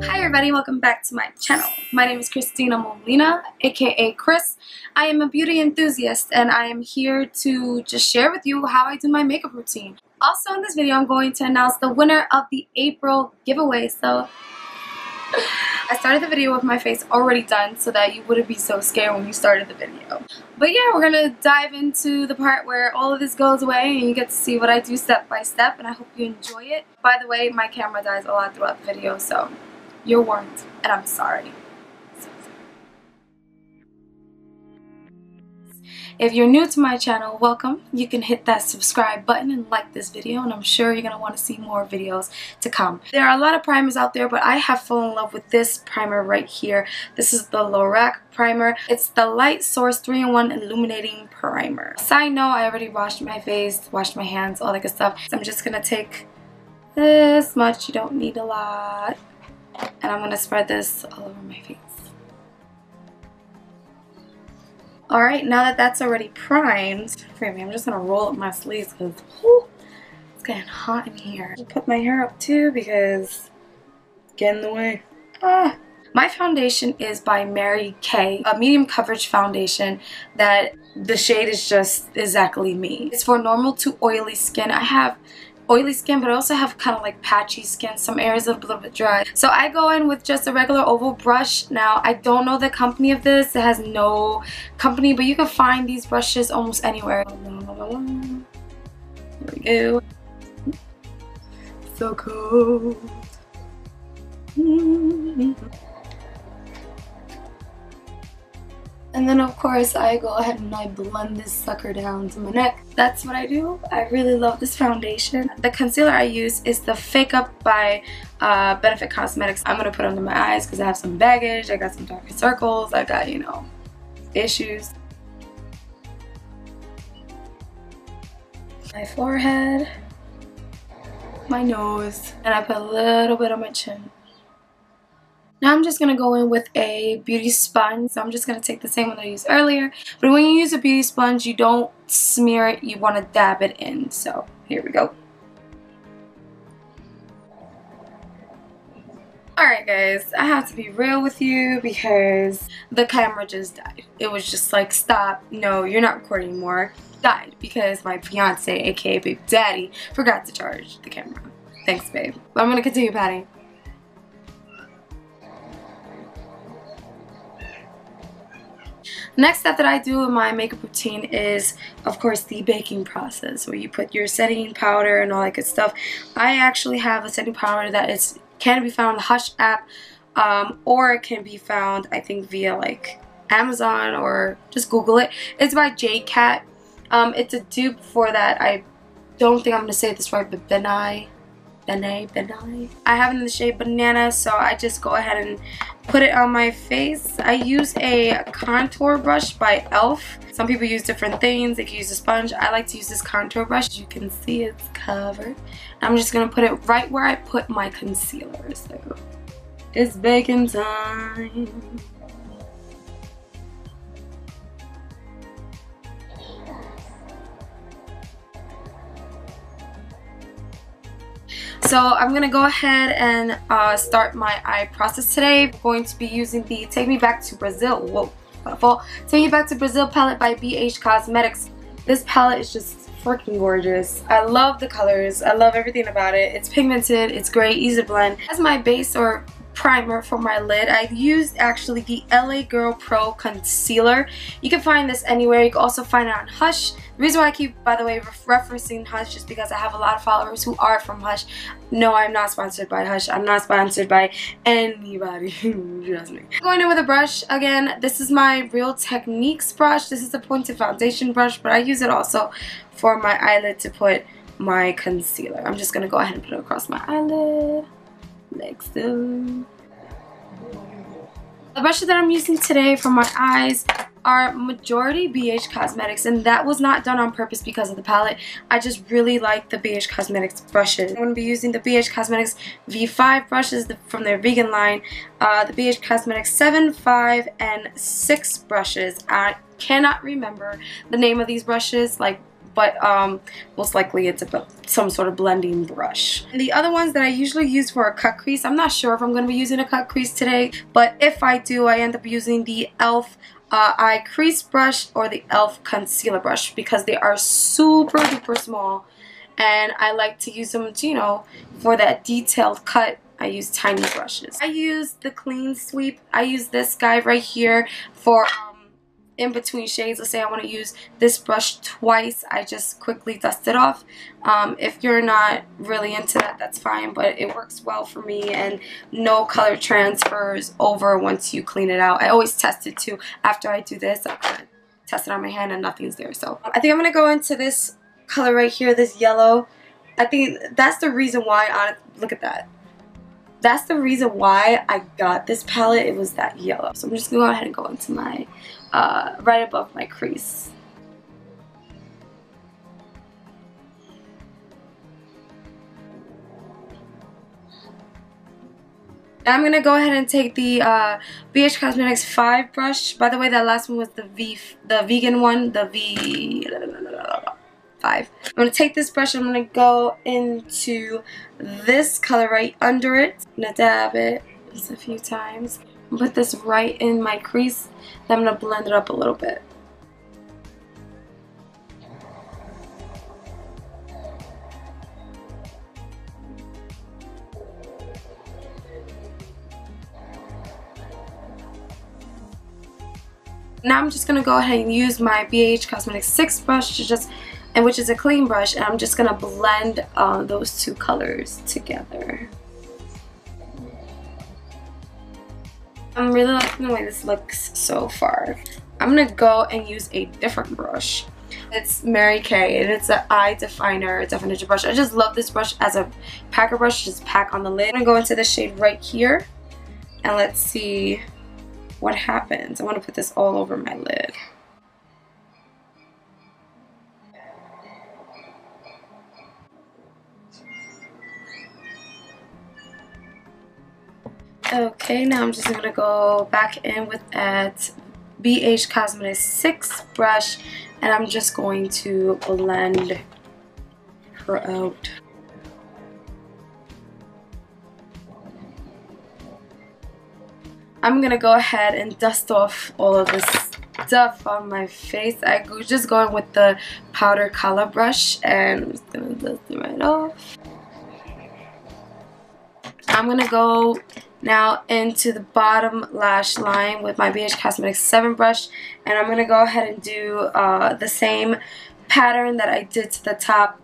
Hi everybody, welcome back to my channel. My name is Christina Molina, aka Chris. I am a beauty enthusiast and I am here to just share with you how I do my makeup routine. Also in this video I'm going to announce the winner of the April giveaway. So I started the video with my face already done so that you wouldn't be so scared when you started the video. But yeah, we're gonna dive into the part where all of this goes away and you get to see what I do step by step, and I hope you enjoy it. By the way, my camera dies a lot throughout the video, so you're warned, and I'm sorry. If you're new to my channel, welcome. You can hit that subscribe button and like this video, and I'm sure you're going to want to see more videos to come. There are a lot of primers out there, but I have fallen in love with this primer right here. This is the Lorac primer. It's the Light Source 3-in-1 Illuminating Primer. Side note, I already washed my face, washed my hands, all that good stuff. So I'm just going to take this much. You don't need a lot. And I'm going to spread this all over my face. Alright, now that that's already primed, forgive me, I'm just going to roll up my sleeves because it's getting hot in here. I'll put my hair up too because it's getting in the way. My foundation is by Mary Kay, a medium coverage foundation that the shade is just exactly me. It's for normal to oily skin. I have oily skin, but I also have kind of like patchy skin. Some areas are a little bit dry. So I go in with just a regular oval brush. Now, I don't know the company of this. It has no company, but you can find these brushes almost anywhere. There we go. So cool. And then of course I go ahead and I blend this sucker down to my neck. That's what I do. I really love this foundation. The concealer I use is the Fake Up by Benefit Cosmetics. I'm going to put it under my eyes because I have some baggage. I got some darker circles. I got, you know, issues. My forehead, my nose, and I put a little bit on my chin. Now I'm just going to go in with a beauty sponge. So I'm just going to take the same one that I used earlier. But when you use a beauty sponge, you don't smear it. You want to dab it in. So here we go. Alright guys, I have to be real with you because the camera just died. It was just like, stop. No, you're not recording anymore. Died because my fiance, aka Baby Daddy, forgot to charge the camera. Thanks, babe. But I'm going to continue patting. Next step that I do in my makeup routine is, of course, the baking process, where you put your setting powder and all that good stuff. I actually have a setting powder that can be found on the Hush app, or it can be found, I think, via like Amazon, or just Google it. It's by JCat. It's a dupe for that. I don't think I'm going to say this right, but Beige. I have it in the shade Banana, so I just go ahead and put it on my face. I use a contour brush by e.l.f. Some people use different things. They can use a sponge. I like to use this contour brush. As you can see, it's covered. I'm just going to put it right where I put my concealer. So it's baking time. So I'm going to go ahead and start my eye process today. I'm going to be using the Take Me Back to Brazil, Take Me Back to Brazil palette by Beige Cosmetics. This palette is just freaking gorgeous. I love the colors. I love everything about it. It's pigmented. It's great. Easy to blend. As my base or primer for my lid, I used actually the LA Girl Pro Concealer. You can find this anywhere. You can also find it on Hush. The reason why I keep, by the way, referencing Hush is because I have a lot of followers who are from Hush. No, I'm not sponsored by Hush. I'm not sponsored by anybody. Trust me. Going in with a brush. Again, this is my Real Techniques brush. This is a pointed foundation brush, but I use it also for my eyelid to put my concealer. I'm just going to go ahead and put it across my eyelid. Like so. The brushes that I'm using today for my eyes are majority Beige Cosmetics, and that was not done on purpose because of the palette. I just really like the Beige Cosmetics brushes. I'm going to be using the Beige Cosmetics V5 brushes from their vegan line, the Beige Cosmetics 7, 5, and 6 brushes. I cannot remember the name of these brushes, like but most likely it's some sort of blending brush. And the other ones that I usually use for a cut crease, I'm not sure if I'm going to be using a cut crease today, but if I do, I end up using the e.l.f. Eye crease brush or the e.l.f. concealer brush because they are super duper small, and I like to use them to, you know, for that detailed cut. I use tiny brushes. I use the clean sweep. I use this guy right here for in between shades. Let's say I want to use this brush twice, I just quickly dust it off. If you're not really into that, that's fine, but it works well for me, and no color transfers over once you clean it out. I always test it too. After I do this, I kind of test it on my hand and nothing's there. So I think I'm going to go into this color right here, this yellow. I think that's the reason why, look at that. That's the reason why I got this palette. It was that yellow. So I'm just going to go ahead and go into my, right above my crease. Now I'm going to go ahead and take the BH Cosmetics 5 brush. By the way, that last one was the vegan one, the V5. I'm going to take this brush, I'm going to go into this color right under it. I'm going to dab it just a few times. Put this right in my crease. Then I'm going to blend it up a little bit. Now I'm just going to go ahead and use my BH Cosmetics 6 brush to just, and which is a clean brush, and I'm just going to blend those two colors together. I'm really liking the way this looks so far. I'm going to go and use a different brush. It's Mary Kay, and it's an eye definition brush. I just love this brush as a packer brush, just pack on the lid. I'm going to go into this shade right here, and let's see what happens. I want to put this all over my lid. Okay, now I'm just going to go back in with that BH Cosmetics 6 brush, and I'm just going to blend her out. I'm going to go ahead and dust off all of this stuff on my face. I was just going with the powder color brush, and I'm just going to dust it right off. I'm going to go now into the bottom lash line with my BH Cosmetics 7 brush, and I'm going to go ahead and do the same pattern that I did to the top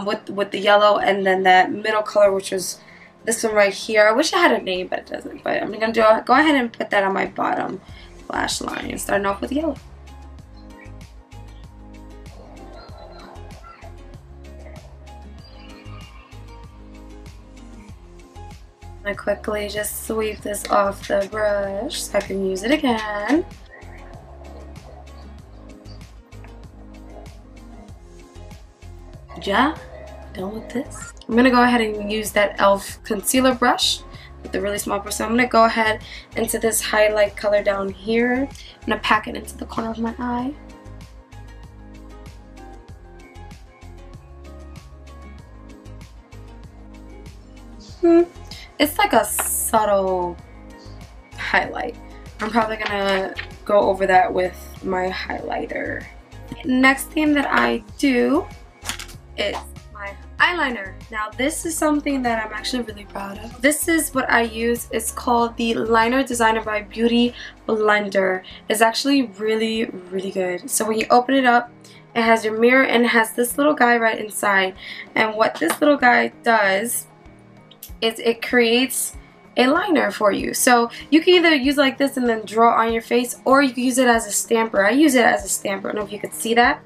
with the yellow, and then that middle color, which was this one right here. I wish I had a name, but it doesn't. But I'm going to go ahead and put that on my bottom lash line, starting off with yellow. I quickly just sweep this off the brush so I can use it again. Yeah, done with this. I'm going to go ahead and use that e.l.f. concealer brush with the really small brush. So I'm going to go ahead into this highlight color down here. I'm going to pack it into the corner of my eye. It's like a subtle highlight. I'm probably gonna go over that with my highlighter. Next thing that I do is my eyeliner. Now this is something that I'm actually really proud of. This is what I use. It's called the Liner Designer by BeautyBlender. It's actually really, really good. So when you open it up, it has your mirror and it has this little guy right inside. And what this little guy does is it creates a liner for you. So you can either use like this and then draw on your face, or you can use it as a stamper. I use it as a stamper. I don't know if you could see that.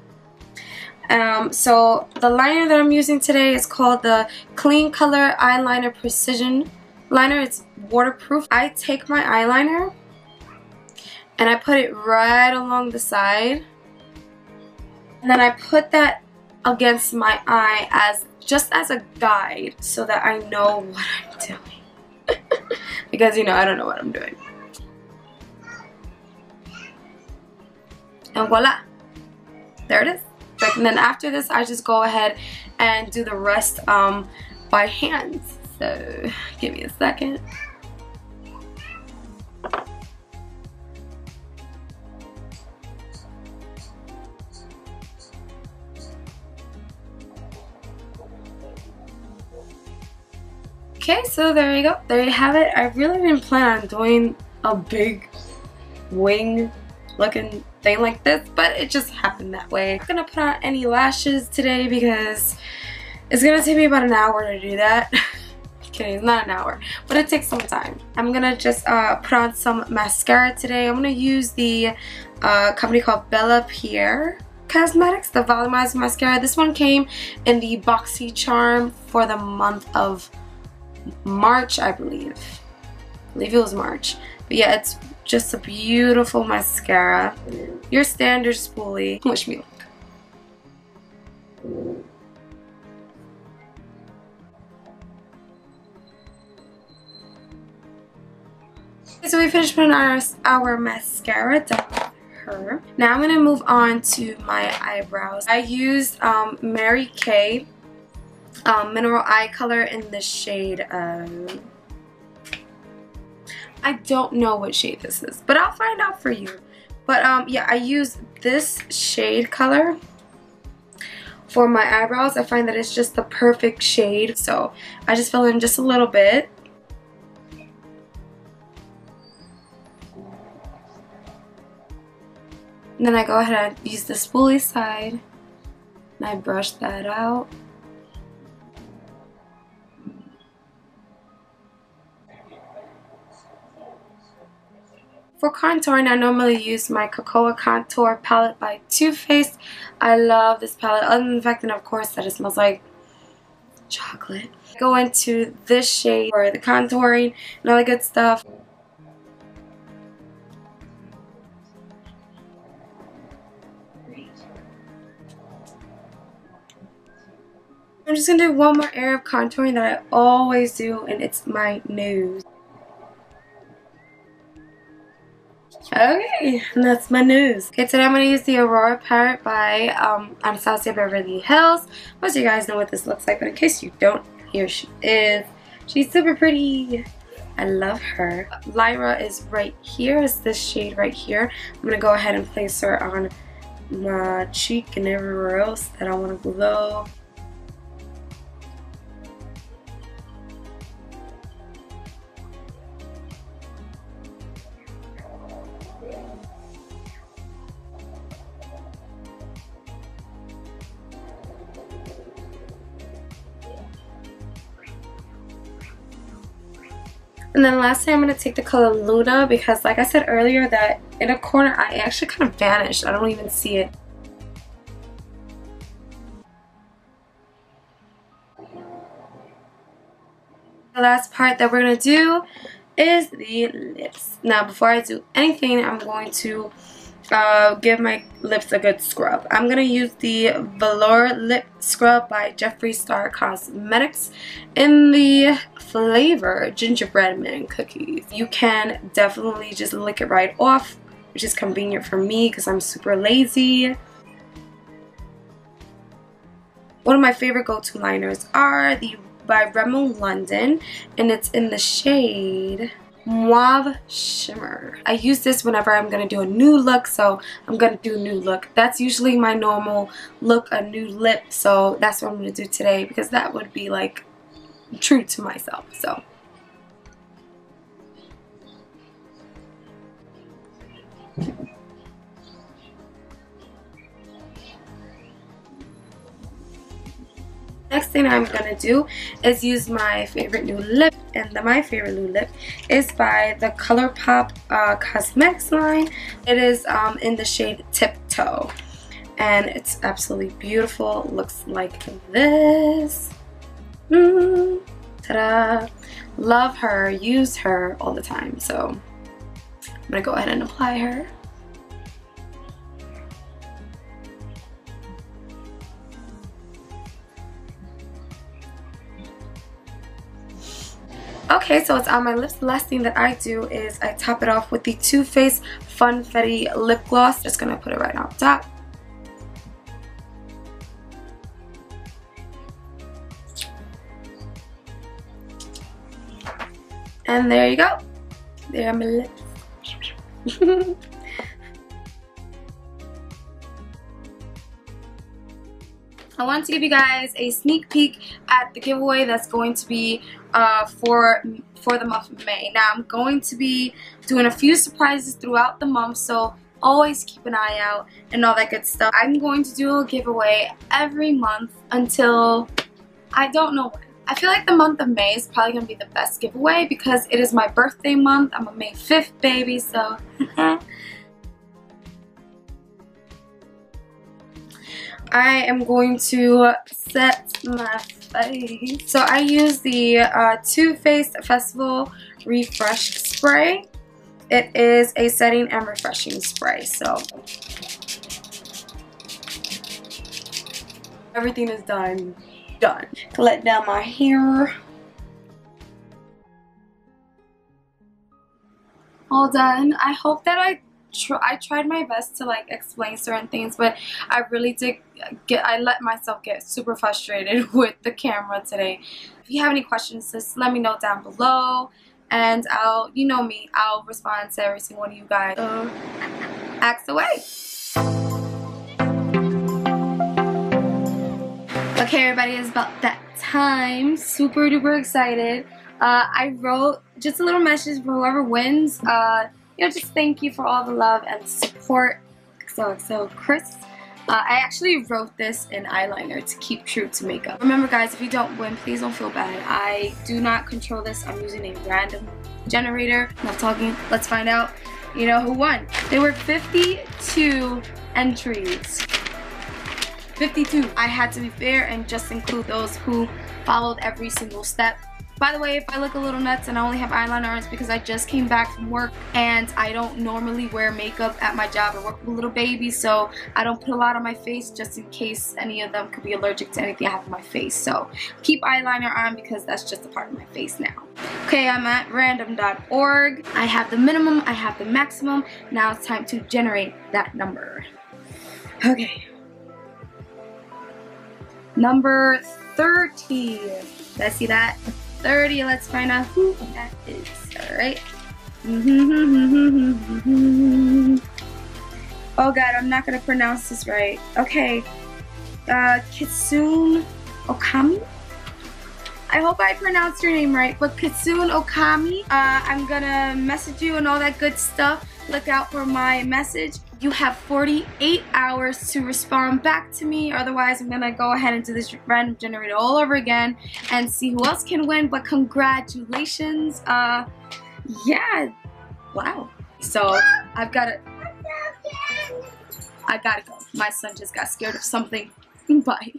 So the liner that I'm using today is called the Kleancolor Eyeliner Precision Liner. It's waterproof. I take my eyeliner and I put it right along the side, and then I put that against my eye as just as a guide so that I know what I'm doing. Because, you know, I don't know what I'm doing. And voila! There it is. perfect. And then after this, I just go ahead and do the rest by hand. So give me a second. Okay, so there you go. There you have it. I really didn't plan on doing a big wing looking thing like this, but it just happened that way. I'm not gonna put on any lashes today because it's gonna take me about an hour to do that. Kidding, it's not an hour, but it takes some time. I'm gonna just put on some mascara today. I'm gonna use the company called Bellapierre Cosmetics, the Volumizing mascara. This one came in the Boxy Charm for the month of March, I believe. It was March. But yeah, it's just a beautiful mascara. Your standard spoolie. Wish me luck. So we finished putting on our mascara done with her. Now I'm going to move on to my eyebrows. I used Mary Kay mineral eye color in the shade I don't know what shade this is, but I'll find out for you. But yeah, I use this shade color for my eyebrows. I find that it's just the perfect shade, so I just fill in just a little bit. And then I go ahead and use the spoolie side and I brush that out. For contouring, I normally use my Cocoa Contour palette by Too Faced. I love this palette, other than the fact that, of course, that it smells like chocolate. I go into this shade for the contouring and all the good stuff. I'm just going to do one more area of contouring that I always do, and it's my nose. Okay, and that's my nose. Okay, today I'm going to use the Aurora palette by Anastasia Beverly Hills. Most of you guys know what this looks like, but in case you don't, here she is. She's super pretty. I love her. Lyra is right here. It's this shade right here. I'm going to go ahead and place her on my cheek and everywhere else that I want to glow. And then lastly, I'm going to take the color Luna because, like I said earlier, that in a corner eye actually kind of vanished. I don't even see it. The last part that we're going to do is the lips. Now, before I do anything, I'm going to give my lips a good scrub. I'm going to use the Velour Lip Scrub by Jeffree Star Cosmetics in the flavor Gingerbread Man Cookies. You can definitely just lick it right off, which is convenient for me because I'm super lazy. One of my favorite go-to liners are the by Remo London, and it's in the shade Mauve Shimmer. I use this whenever I'm going to do a new look, so I'm going to do a new look. That's usually my normal look, a new lip, so that's what I'm going to do today because that would be like true to myself. So next thing I'm going to do is use my favorite new lip, and my favorite new lip is by the ColourPop Cosmetics line. It is in the shade Tiptoe, and it's absolutely beautiful. It looks like this. Ta-da! Love her, use her all the time, so I'm going to go ahead and apply her. Okay, so it's on my lips. The last thing that I do is I top it off with the Too Faced Funfetti Lip Gloss. Just gonna put it right on top. And there you go. There are my lips. I wanted to give you guys a sneak peek at the giveaway that's going to be for the month of May. Now I'm going to be doing a few surprises throughout the month, so always keep an eye out and all that good stuff. I'm going to do a giveaway every month until I don't know when. I feel like the month of May is probably going to be the best giveaway because it is my birthday month. I'm a May 5th baby, so I am going to set my face. So I use the Too Faced Festival Refresh Spray. It is a setting and refreshing spray. So everything is done. Collect down my hair. All done. I hope that I tried my best to like explain certain things, but I really did I let myself get super frustrated with the camera today. If you have any questions, just let me know down below, and you know me, I'll respond to every single one of you guys. So, ask away. Okay, everybody, it's about that time. Super duper excited. I wrote just a little message for whoever wins. You know, just thank you for all the love and support. XOXO Chris. I actually wrote this in eyeliner to keep true to makeup. Remember guys, if you don't win, please don't feel bad. I do not control this. I'm using a random generator. Enough talking. Let's find out, you know, who won. There were 52 entries. 52. I had to be fair and just include those who followed every single step. By the way, if I look a little nuts and I only have eyeliner on, it's because I just came back from work and I don't normally wear makeup at my job. I work with a little baby, so I don't put a lot on my face just in case any of them could be allergic to anything I have on my face. So keep eyeliner on because that's just a part of my face now. Okay, I'm at random.org. I have the minimum, I have the maximum. Now it's time to generate that number. Okay. Number 30. Did I see that? 30. Let's find out who that is. Alright. Oh god, I'm not gonna pronounce this right. Okay. Kitsune Okami? I hope I pronounced your name right, but Kitsune Okami. I'm gonna message you and all that good stuff. Look out for my message. You have 48 hours to respond back to me, otherwise I'm gonna go ahead and do this random generator all over again and see who else can win. But congratulations. Yeah, wow. So I gotta go. My son just got scared of something. Bye.